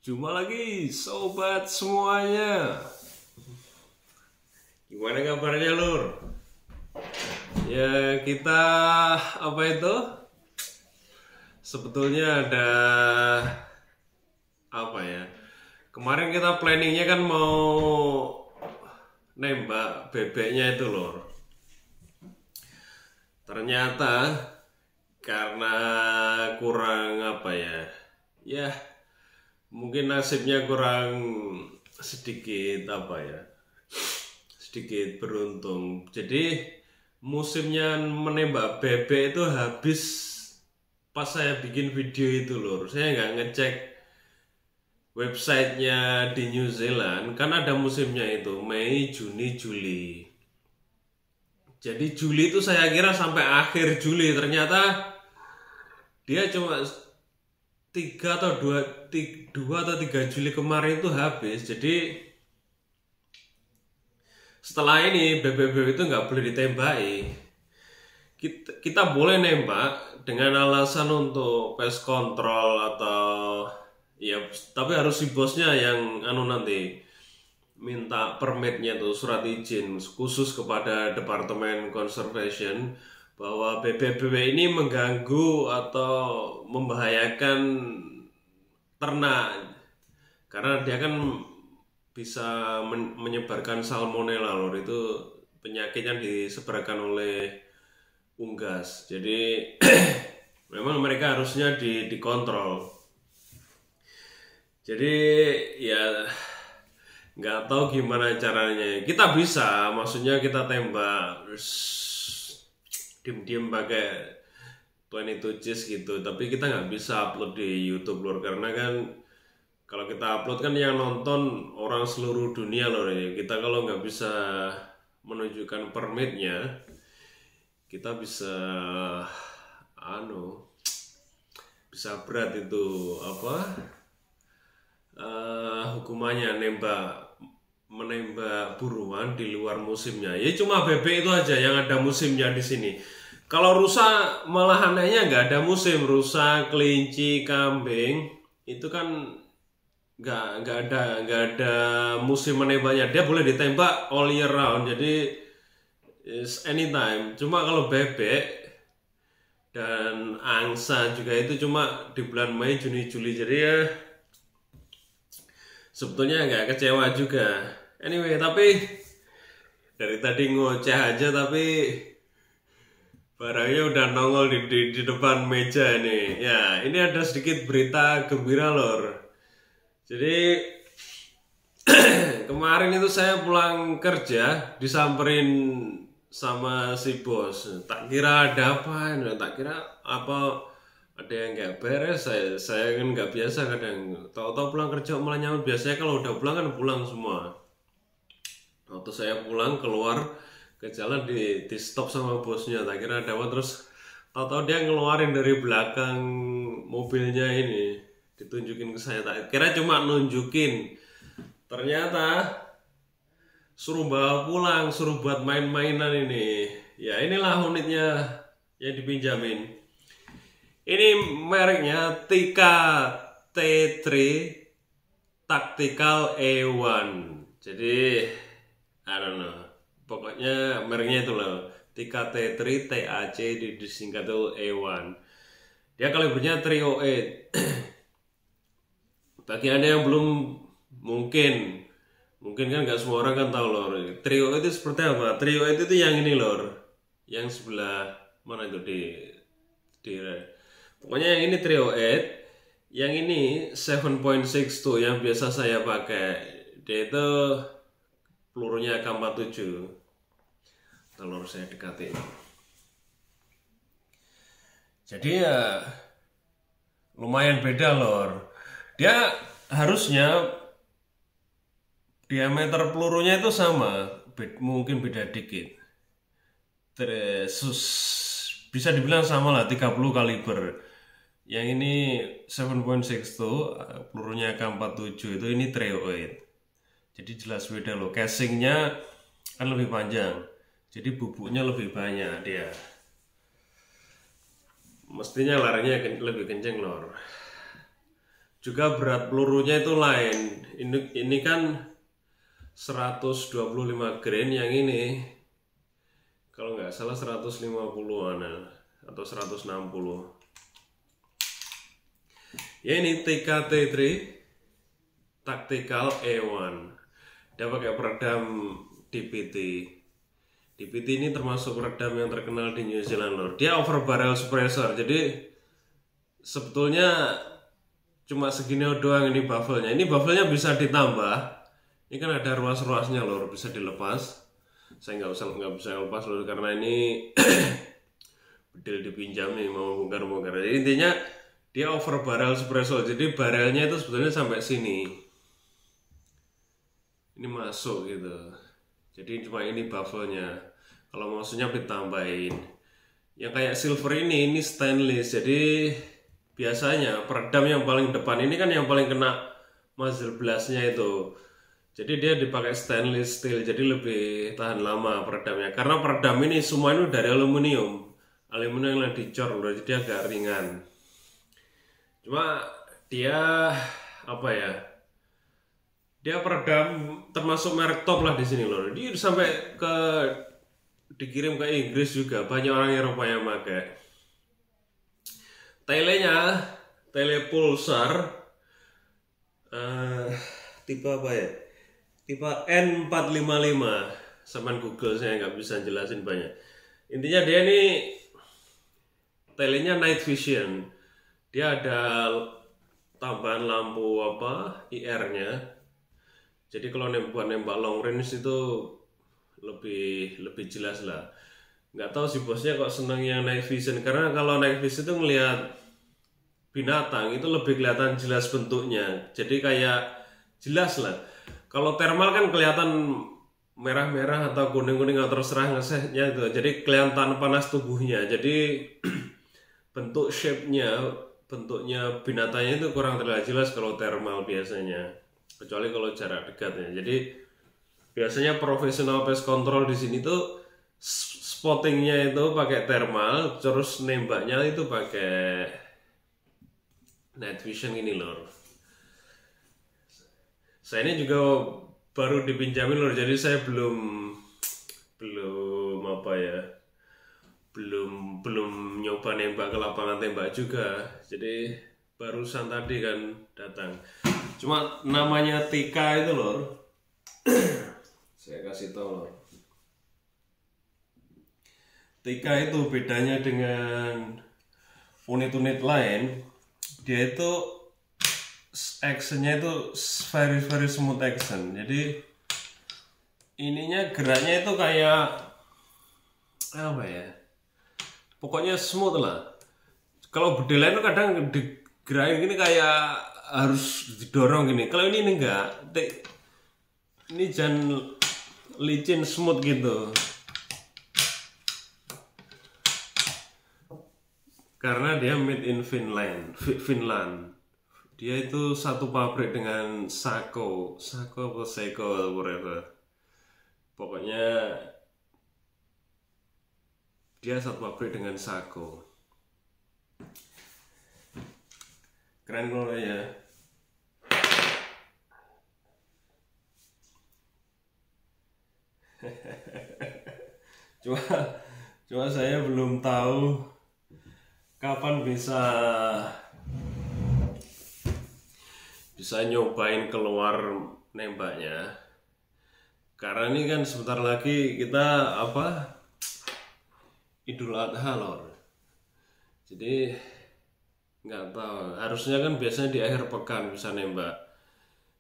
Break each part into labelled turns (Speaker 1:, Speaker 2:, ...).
Speaker 1: Jumpa lagi sobat semuanya. Gimana kabarnya lur? Ya kita apa itu? Sebetulnya ada apa ya? Kemarin kita planningnya kan mau nembak bebeknya itu lur. Ternyata karena kurang apa ya? Ya mungkin nasibnya kurang sedikit apa ya? Sedikit beruntung. Jadi musimnya menembak bebek itu habis pas saya bikin video itu lur. Saya nggak ngecek websitenya di New Zealand kan ada musimnya itu Mei, Juni, Juli. Jadi Juli itu saya kira sampai akhir Juli, ternyata dia cuma 2 atau 3 Juli kemarin itu habis. Jadi setelah ini bebek-bebek itu nggak boleh ditembaki. Kita boleh nembak dengan alasan untuk pest control atau ya, tapi harus si bosnya yang nanti minta permitnya tuh, surat izin khusus kepada Departemen Conservation bahwa bebek-bebek ini mengganggu atau membahayakan ternak karena dia kan bisa menyebarkan salmonella lor. Itu penyakit yang disebarkan oleh unggas. Jadi memang mereka harusnya dikontrol. Jadi ya nggak tahu gimana caranya. Kita bisa, maksudnya kita tembak diem-diem pakai 22 G's gitu, tapi kita nggak bisa upload di YouTube lor, karena kan kalau kita upload kan yang nonton orang seluruh dunia lor ya. Kita kalau nggak bisa menunjukkan permitnya, kita bisa bisa berat itu apa hukumannya, menembak buruan di luar musimnya. Ya cuma bebek itu aja yang ada musimnya di sini. Kalau rusa malah anehnya nggak ada musim. Rusa, kelinci, kambing itu kan nggak ada musim menembaknya. Dia boleh ditembak all year round. Jadi is anytime. Cuma kalau bebek dan angsa juga itu cuma di bulan Mei, Juni, Juli. Jadi ya sebetulnya nggak kecewa juga. Anyway, tapi dari tadi ngoceh aja tapi barangnya udah nongol di depan meja ini. Ya, ini ada sedikit berita gembira lor. Jadi kemarin itu saya pulang kerja disamperin sama si bos. Tak kira ada apa, tak kira apa ada yang nggak beres. Saya kan nggak biasa kadang. Tahu-tahu pulang kerja malah nyampe. Biasanya kalau udah pulang kan pulang semua. Waktu saya pulang keluar ke jalan di stop sama bosnya. Tak kira ada apa, terus tahu-tahu dia ngeluarin dari belakang mobilnya ini, ditunjukin ke saya. Tak kira cuma nunjukin, ternyata suruh bawa pulang, suruh buat main-mainan ini. Ya inilah unitnya yang dipinjamin. Ini mereknya Tika T3 Tactical A1. Jadi I don't know. Pokoknya mereknya itu loh. Tika T3 TAC disingkat itu A1. Dia kalibernya 308. Bagi Anda yang belum mungkin kan nggak semua orang kan tahu lor. 308 itu seperti apa? 308 itu yang ini lor. Yang sebelah mana itu di pokoknya yang ini 308, yang ini 7.62 yang biasa saya pakai. Dia itu pelurunya AK-47. Telur saya dekatin. Jadi ya lumayan beda lor. Dia harusnya diameter pelurunya itu sama, mungkin beda dikit. Terus bisa dibilang sama lah, 30 kaliber. Yang ini 7.62, pelurunya AK-47 itu, ini 308. Jadi jelas beda loh. Casingnya kan lebih panjang, jadi bubuknya lebih banyak dia. Mestinya larinya lebih kenceng lor. juga berat pelurunya itu lain. Ini kan 125 grain, yang ini kalau nggak salah 150-an atau 160. Ya ini TKT3 Tactical A1. Dia pakai peredam DPT. DPT ini termasuk peredam yang terkenal di New Zealand lor. Dia over barrel suppressor. Jadi sebetulnya cuma segini doang ini baffle-nya. Ini baffle-nya bisa ditambah. Ini kan ada ruas-ruasnya lor, bisa dilepas. Saya nggak bisa lepas lor karena ini bedil dipinjam nih, mau bongkar-bongkar. Jadi intinya dia over barrel suppressor. Jadi barrelnya itu sebetulnya sampai sini. Ini masuk gitu. Jadi cuma ini baffle-nya. Kalau mau senyap ditambahin. Yang kayak silver ini stainless. Jadi biasanya peredam yang paling depan ini kan yang paling kena muzzle blast-nya itu. Jadi dia dipakai stainless steel, jadi lebih tahan lama peredamnya. Karena peredam ini semua ini dari aluminium. Aluminium yang dicor, jadi dia agak ringan. Cuma dia apa ya? Dia peredam termasuk merek top lah di sini loh. Dia sampai dikirim ke Inggris juga, banyak orang Eropa yang pakai. Telenya, tele pulsar, tipe apa ya? Tipe N455. Sama Google saya nggak bisa jelasin banyak. Intinya dia ini telenya night vision. Dia ada tambahan lampu IR-nya. Jadi kalau nembak long range itu lebih jelas lah. Nggak tahu sih bosnya kok seneng yang night vision, karena kalau night vision itu ngelihat binatang itu lebih kelihatan jelas bentuknya, jadi kayak jelas lah. Kalau thermal kan kelihatan merah-merah atau kuning-kuning atau terserah ngesehnya itu, jadi kelihatan panas tubuhnya. Jadi bentuk bentuknya binatangnya itu kurang terlihat jelas kalau thermal biasanya, kecuali kalau jarak dekatnya. Jadi biasanya profesional pest control di sini tuh spottingnya itu pakai thermal, terus nembaknya itu pakai night vision ini lor. Saya ini juga baru dipinjamin lor, jadi saya belum nyoba nembak ke lapangan tembak juga. Jadi barusan tadi kan datang. Cuma namanya Tika itu lor. Saya kasih tahu lor. Tika itu bedanya dengan unit-unit lain, dia itu actionnya itu very smooth action. Jadi ininya geraknya itu kayak apa ya, pokoknya smooth lah. Kalau bedil lain itu kadang digerakin gini kayak harus didorong gini. Kalau ini enggak, ini jangan licin, smooth gitu. Karena dia made in Finland. Dia itu satu pabrik dengan Sako atau Seiko, whatever. Pokoknya dia satu pabrik dengan Sako. Keren loh ya. Cuma saya belum tahu kapan bisa nyobain keluar nembaknya. Karena ini kan sebentar lagi kita Idul Adha lor. Jadi nggak tahu, harusnya kan biasanya di akhir pekan bisa nembak.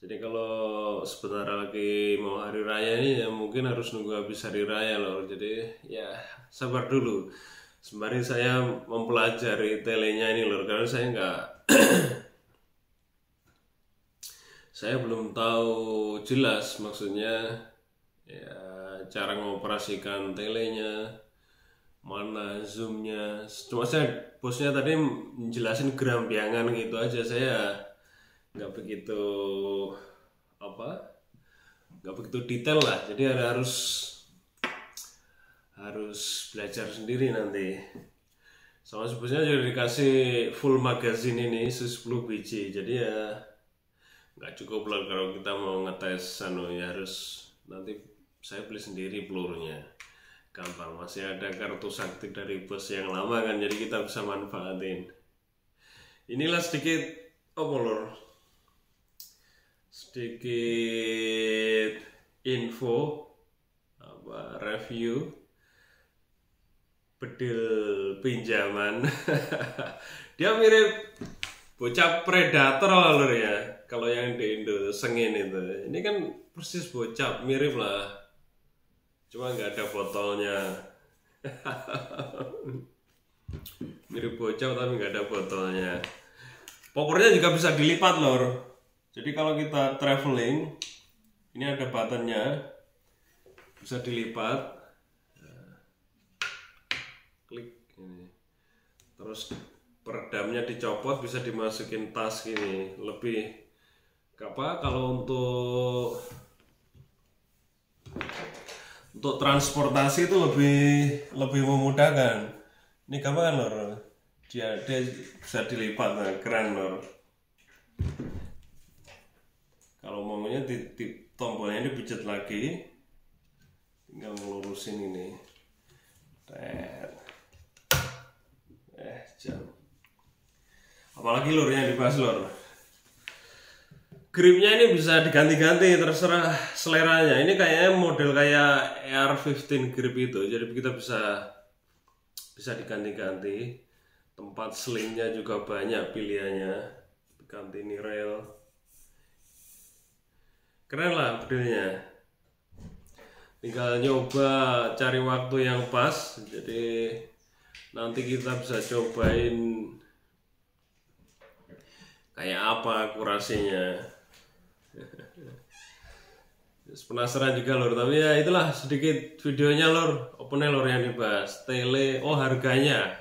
Speaker 1: Jadi kalau sebentar lagi mau hari raya ini ya mungkin harus nunggu habis hari raya lor. Jadi ya sabar dulu. Sembari saya mempelajari telenya ini lor, karena saya saya belum tahu jelas maksudnya ya cara mengoperasikan telenya, mana zoomnya. Cuma bosnya tadi menjelasin gerampiangan gitu aja, saya nggak begitu detail lah. Jadi harus belajar sendiri nanti. Sama si bosnya juga dikasih full magazine ini 10 biji. Jadi ya nggak cukup lah kalau kita mau ngetes ya harus nanti saya beli sendiri pelurunya. Gampang, masih ada kartu sakti dari bos yang lama kan, jadi kita bisa manfaatin. Inilah sedikit lor, sedikit info review bedil pinjaman. Dia mirip bocah predator lor ya, kalau yang di Indo Sengin itu. Ini kan persis bocah, mirip lah, cuma nggak ada botolnya. Mirip bocah tapi nggak ada botolnya. Pokernya juga bisa dilipat lor. Jadi kalau kita traveling, ini ada buttonnya, bisa dilipat. Klik ini. Terus peredamnya dicopot, bisa dimasukin tas gini. Lebih apa? Kalau untuk transportasi itu lebih memudahkan. Ini gampang kan lor? Dia bisa dilipat, nah, keren lor. Kalau maunya tombolnya ini pijat lagi, tinggal ngelurusin ini. Jam. Apalagi lor yang dibahas lor. Gripnya ini bisa diganti-ganti, terserah seleranya. Ini kayaknya model kayak AR-15 grip itu, jadi kita bisa diganti-ganti. Tempat slingnya juga banyak pilihannya, ganti nirel. Keren lah modelnya. Tinggal nyoba cari waktu yang pas, jadi nanti kita bisa cobain kayak apa akurasinya. Penasaran juga lor, tapi ya itulah sedikit videonya lor. Opennya lor yang dibahas. Tele, harganya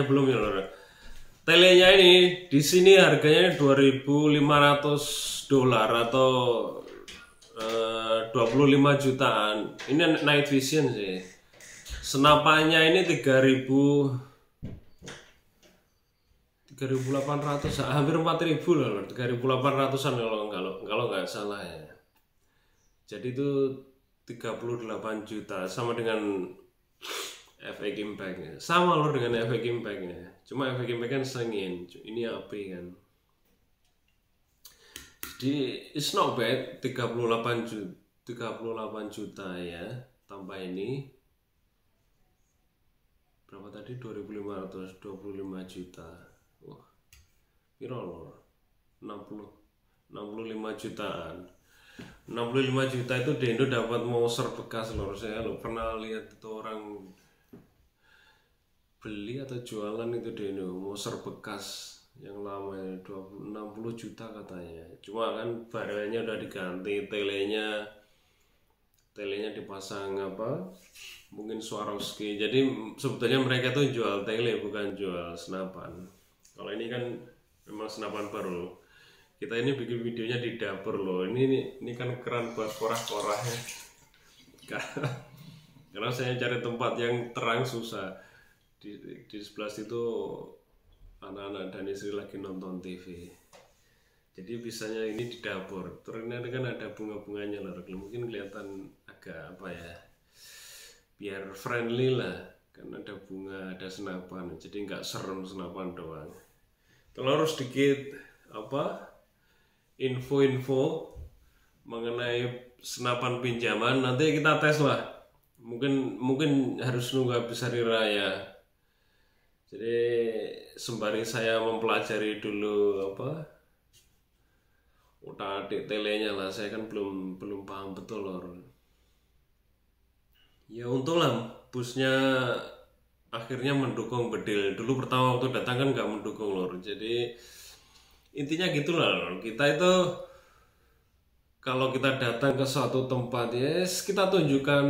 Speaker 1: belum ya lor. Telenya ini di sini harganya $2.500 atau 25 jutaan. Ini night vision sih. Senapannya ini 3.800, hampir 4.000 loh, 3.800an kalau nggak salah ya. Jadi itu 38 juta, sama dengan efek impactnya, sama loh dengan efek impactnya. Cuma efek impact kan Sengin, ini AP kan. Jadi it's not bad, 38 juta ya, tambah ini berapa tadi, 2.500, 25 juta. Wah, kira loh, 65 jutaan. 65 juta itu di Indo dapat Moser bekas lor. Saya lo pernah lihat itu orang beli atau jualan itu di Indo, Moser bekas yang lama, 60 juta katanya. Cuma kan barelnya udah diganti, telenya dipasang apa, mungkin Swarovski. Jadi sebetulnya mereka tuh jual tele, bukan jual senapan. Kalau ini kan memang senapan baru. Kita ini bikin videonya di dapur loh. Ini kan keran buat korah-korahnya. Karena saya cari tempat yang terang susah. Di sebelah situ anak-anak dan istri lagi nonton TV. Jadi bisanya ini di dapur. Terus ini kan ada bunga-bunganya loh. Mungkin kelihatan agak apa ya, biar friendly lah. Karena ada bunga, ada senapan. Jadi nggak serem senapan doang. Terus sedikit apa, info-info mengenai senapan pinjaman. Nanti kita tes lah, mungkin harus nunggu habis hari raya. Jadi sembari saya mempelajari dulu apa, utak-atik telenya lah, saya kan belum paham betul lor. Ya untunglah busnya akhirnya mendukung bedil. Dulu pertama waktu datang kan nggak mendukung lor. Jadi intinya gitulah, kita itu kalau kita datang ke suatu tempat, yes, kita tunjukkan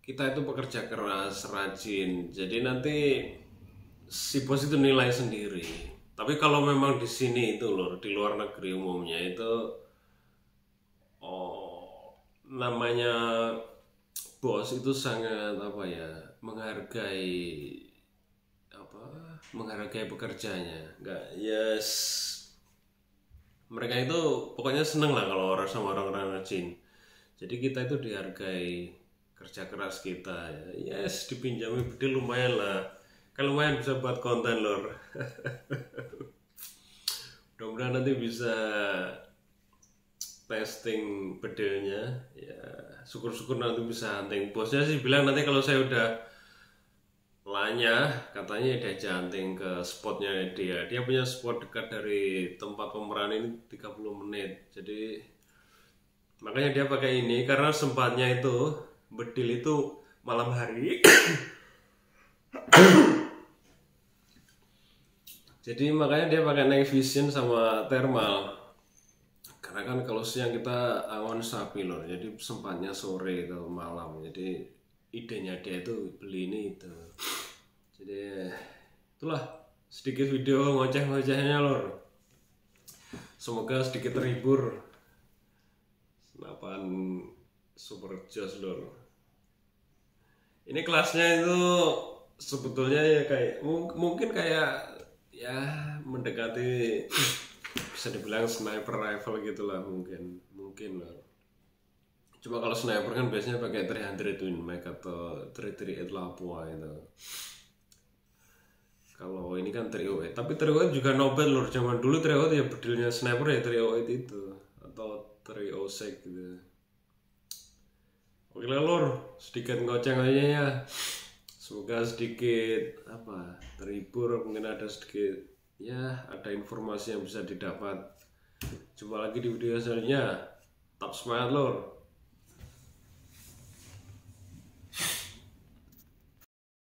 Speaker 1: kita itu pekerja keras, rajin. Jadi nanti si bos itu nilai sendiri. Tapi kalau memang di sini itu loh, di luar negeri umumnya itu namanya bos itu sangat apa ya, menghargai menghargai pekerjanya. Enggak, yes. Mereka itu pokoknya seneng lah kalau orang sama orang-orang rajin. Jadi kita itu dihargai kerja keras kita ya. Yes, dipinjami bedil lumayan lah. Kan lumayan bisa buat konten lor. Mudah-mudahan nanti bisa testing bedilnya ya. Syukur-syukur nanti bisa hunting. Bosnya sih bilang nanti kalau saya udah lanya, katanya dia hunting ke spotnya dia punya spot dekat dari tempat pemeran ini 30 menit. Jadi makanya dia pakai ini karena sempatnya itu bedil itu malam hari. Jadi makanya dia pakai night vision sama thermal. Karena kan kalau siang kita awan sapi loh, jadi sempatnya sore atau malam. Jadi idenya dia itu beli ini itu. Jadi itulah sedikit video ngoceh-ngocehnya lor. Semoga sedikit terhibur. Senapan super jos lor. Ini kelasnya itu sebetulnya ya kayak mungkin kayak ya mendekati bisa dibilang sniper rifle gitulah mungkin loh. Cuma kalau sniper kan biasanya pakai 300 Win Mag atau 338 Lapua itu. Kalau ini kan 308, tapi 308 juga nobel lor. Zaman dulu 308 ya bedilnya sniper ya 308 itu atau 306 gitu. Oke lah lor, sedikit ngoceng aja ya. Semoga sedikit terhibur, mungkin ada sedikit ya ada informasi yang bisa didapat. Jumpa lagi di video selanjutnya. Tetap semangat lor.